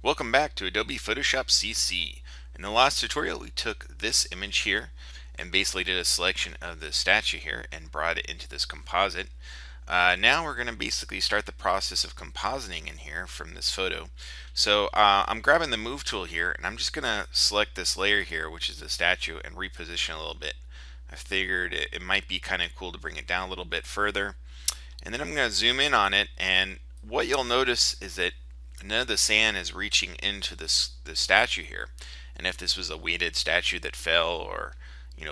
Welcome back to Adobe Photoshop CC. In the last tutorial we took this image here and basically did a selection of the statue here and brought it into this composite. Now we're going to basically start the process of compositing in here from this photo. So I'm grabbing the move tool here and I'm just going to select this layer here, which is the statue, and reposition a little bit. I figured it might be kind of cool to bring it down a little bit further. And then I'm going to zoom in on it, and what you'll notice is that none of the sand is reaching into this statue here. And if this was a weighted statue that fell or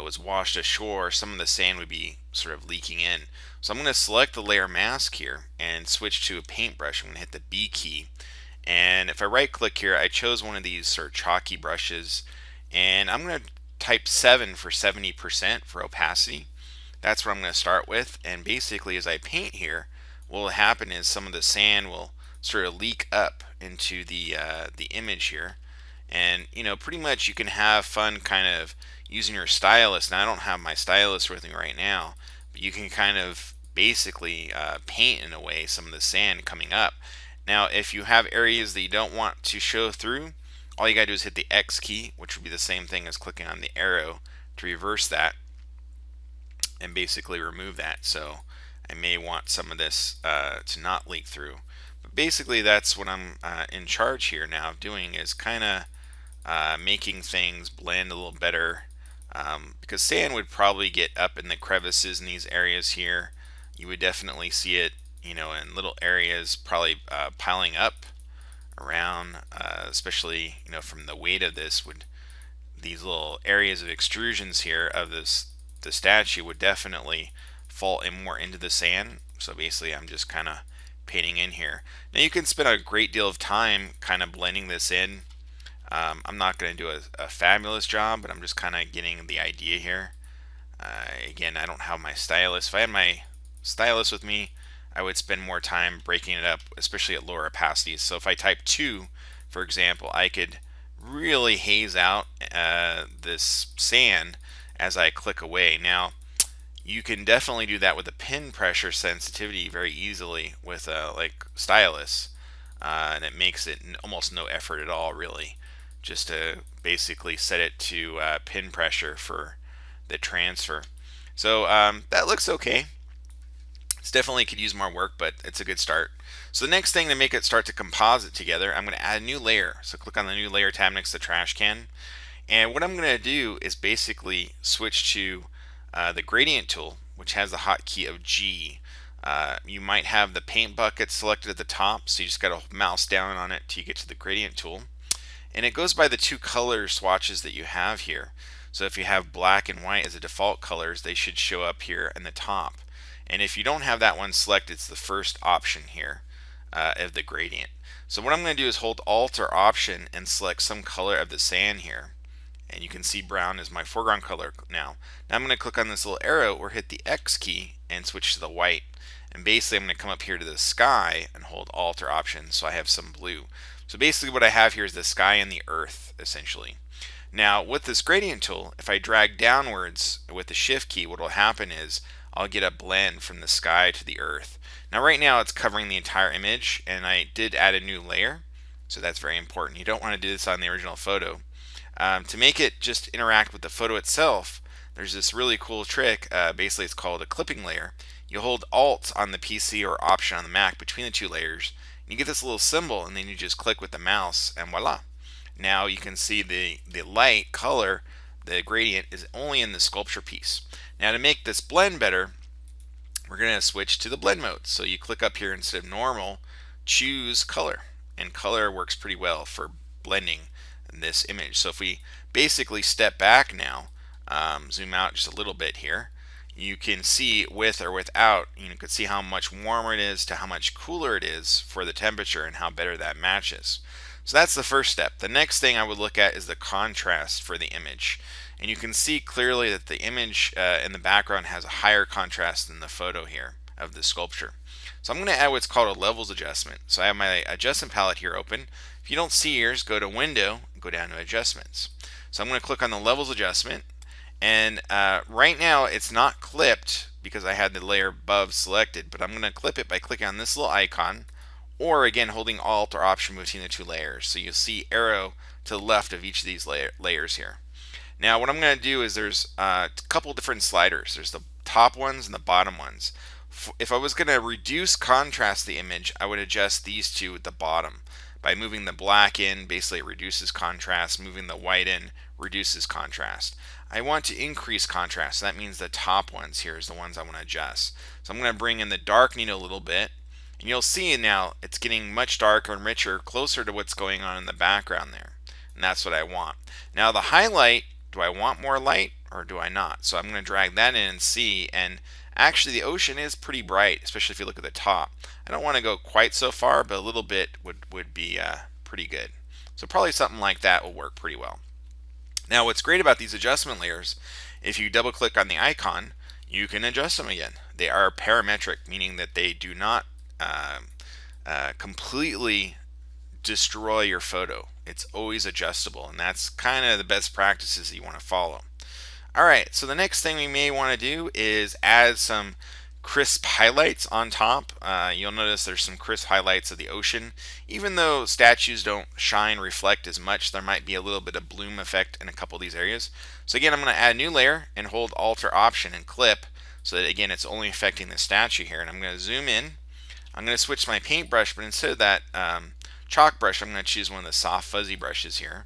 was washed ashore, some of the sand would be sort of leaking in. So I'm going to select the layer mask here and switch to a paintbrush. I'm going to hit the B key, and if I right click here, I chose one of these sort of chalky brushes, and I'm going to type 7 for 70% for opacity. That's what I'm going to start with, and basically as I paint here, what will happen is some of the sand will sort of leak up into the image here, and pretty much you can have fun kind of using your stylus. Now I don't have my stylus with me right now, but you can kind of basically paint in a way some of the sand coming up. Now if you have areas that you don't want to show through, all you gotta do is hit the X key, which would be the same thing as clicking on the arrow to reverse that and basically remove that. So I may want some of this to not leak through. But basically that's what I'm in charge here now of doing, is kind of making things blend a little better, because sand would probably get up in the crevices in these areas here. You would definitely see it in little areas probably piling up around, especially from the weight of this. Would these little areas of extrusions here of the statue would definitely fall in more into the sand. So basically I'm just kind of painting in here. Now you can spend a great deal of time kind of blending this in. I'm not going to do a fabulous job, but I'm just kind of getting the idea here. Again, I don't have my stylus. If I had my stylus with me, I would spend more time breaking it up, especially at lower opacities. So if I type 2, for example, I could really haze out this sand as I click away. Now you can definitely do that with a pin pressure sensitivity very easily with a like stylus, and it makes it almost no effort at all, really, just to basically set it to pin pressure for the transfer. So that looks okay. It's definitely could use more work, but it's a good start. So the next thing to make it start to composite together, I'm going to add a new layer. So click on the new layer tab next to the trash can. And what I'm going to do is basically switch to the gradient tool, which has the hotkey of G. You might have the paint bucket selected at the top, so you just got to mouse down on it till you get to the gradient tool. And it goes by the two color swatches that you have here. So if you have black and white as the default colors, they should show up here in the top. And if you don't have that one selected, it's the first option here of the gradient. So what I'm going to do is hold Alt or Option and select some color of the sand here. And you can see brown is my foreground color now. Now I'm going to click on this little arrow or hit the X key and switch to the white. And basically I'm going to come up here to the sky and hold Alt or Option so I have some blue. So basically what I have here is the sky and the earth, essentially. Now with this gradient tool, if I drag downwards with the Shift key, what will happen is I'll get a blend from the sky to the earth. Now right now it's covering the entire image, and I did add a new layer, so that's very important. You don't want to do this on the original photo. To make it just interact with the photo itself, there's this really cool trick. Basically it's called a clipping layer. You hold Alt on the PC or Option on the Mac between the two layers, and you get this little symbol, and then you just click with the mouse, and voila. Now you can see the light color, the gradient, is only in the sculpture piece. Now to make this blend better, we're going to switch to the blend mode. So you click up here, instead of normal, choose color, and color works pretty well for blending this image. So if we basically step back now, zoom out just a little bit here, you can see with or without, you can see how much warmer it is to how much cooler it is for the temperature and how better that matches. So that's the first step. The next thing I would look at is the contrast for the image. And you can see clearly that the image in the background has a higher contrast than the photo here of the sculpture. So I'm going to add what's called a levels adjustment. So I have my adjustment palette here open. If you don't see yours, go to Window, go down to Adjustments. So I'm going to click on the levels adjustment, and right now it's not clipped because I had the layer above selected, but I'm going to clip it by clicking on this little icon, or again holding Alt or Option between the two layers. So you'll see arrow to the left of each of these layers here. Now what I'm going to do is there's a couple different sliders. There's the top ones and the bottom ones. If I was going to reduce contrast the image, I would adjust these two at the bottom. By moving the black in, basically it reduces contrast. Moving the white in reduces contrast. I want to increase contrast, so that means the top ones here is the ones I want to adjust. So I'm going to bring in the darkening a little bit, and you'll see now it's getting much darker and richer, closer to what's going on in the background there. And that's what I want. Now the highlight, do I want more light or do I not? So I'm going to drag that in and see, and actually the ocean is pretty bright, especially if you look at the top. I don't want to go quite so far, but a little bit would be pretty good. So probably something like that will work pretty well. Now what's great about these adjustment layers, if you double click on the icon, you can adjust them again. They are parametric, meaning that they do not completely destroy your photo. It's always adjustable, and that's kind of the best practices that you want to follow. Alright, so the next thing we may want to do is add some crisp highlights on top. You'll notice there's some crisp highlights of the ocean. Even though statues don't shine, reflect as much, there might be a little bit of bloom effect in a couple of these areas. So again, I'm going to add a new layer and hold Alt or Option and clip, so that again it's only affecting the statue here. And I'm going to zoom in. I'm going to switch to my paintbrush, but instead of that chalk brush, I'm going to choose one of the soft fuzzy brushes here.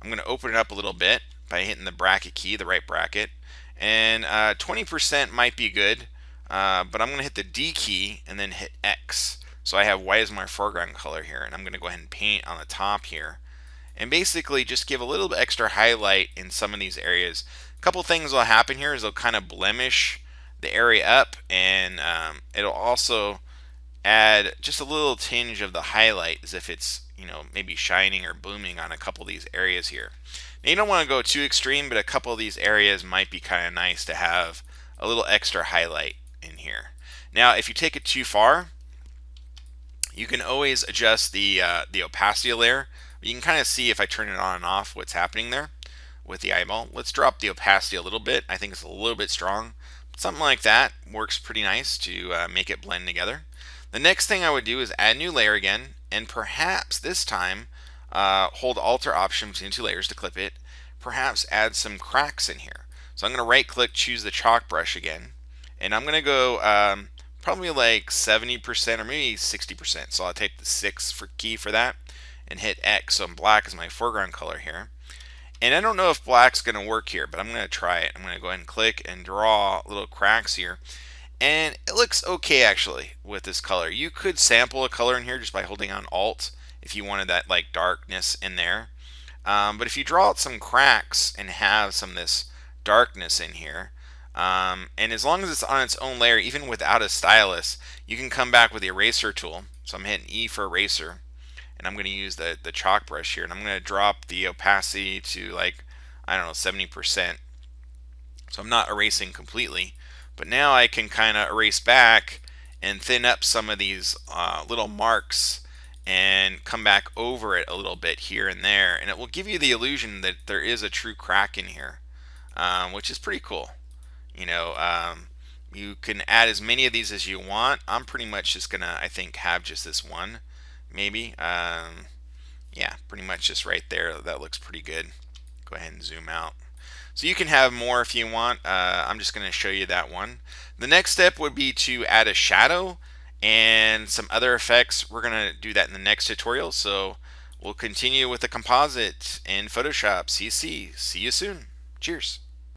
I'm going to open it up a little bit by hitting the bracket key, the right bracket, and 20% might be good, but I'm going to hit the D key and then hit X. So I have white as my foreground color here, and I'm going to go ahead and paint on the top here, and basically just give a little bit extra highlight in some of these areas. A couple things will happen here is they'll kind of blemish the area up, and it'll also add just a little tinge of the highlight as if it's, you know, maybe shining or blooming on a couple of these areas here. Now you don't want to go too extreme, but a couple of these areas might be kind of nice to have a little extra highlight in here. Now if you take it too far, you can always adjust the opacity layer. You can kind of see if I turn it on and off what's happening there with the eyeball. Let's drop the opacity a little bit. I think it's a little bit strong. Something like that works pretty nice to make it blend together. The next thing I would do is add a new layer again, and perhaps this time hold Alt or Option between two layers to clip it. Perhaps add some cracks in here. So I'm going to right click, choose the chalk brush again, and I'm going to go probably like 70% or maybe 60%. So I'll take the 6 key for that and hit X. So black is my foreground color here. And I don't know if black's going to work here, but I'm going to try it. I'm going to go ahead and click and draw little cracks here. And it looks okay actually with this color. You could sample a color in here just by holding on Alt if you wanted that like darkness in there. But if you draw out some cracks and have some of this darkness in here, and as long as it's on its own layer, even without a stylus, you can come back with the eraser tool. So I'm hitting E for eraser, and I'm going to use the chalk brush here, and I'm going to drop the opacity to like, I don't know, 70%. So I'm not erasing completely, but now I can kind of erase back and thin up some of these little marks and come back over it a little bit here and there, and it will give you the illusion that there is a true crack in here, which is pretty cool. You know, you can add as many of these as you want. I'm pretty much just gonna, I think, have just this one, maybe. Yeah, pretty much just right there. That looks pretty good. Go ahead and zoom out. So you can have more if you want. I'm just going to show you that one. The next step would be to add a shadow and some other effects. We're going to do that in the next tutorial. So we'll continue with the composite in Photoshop CC. See you soon. Cheers.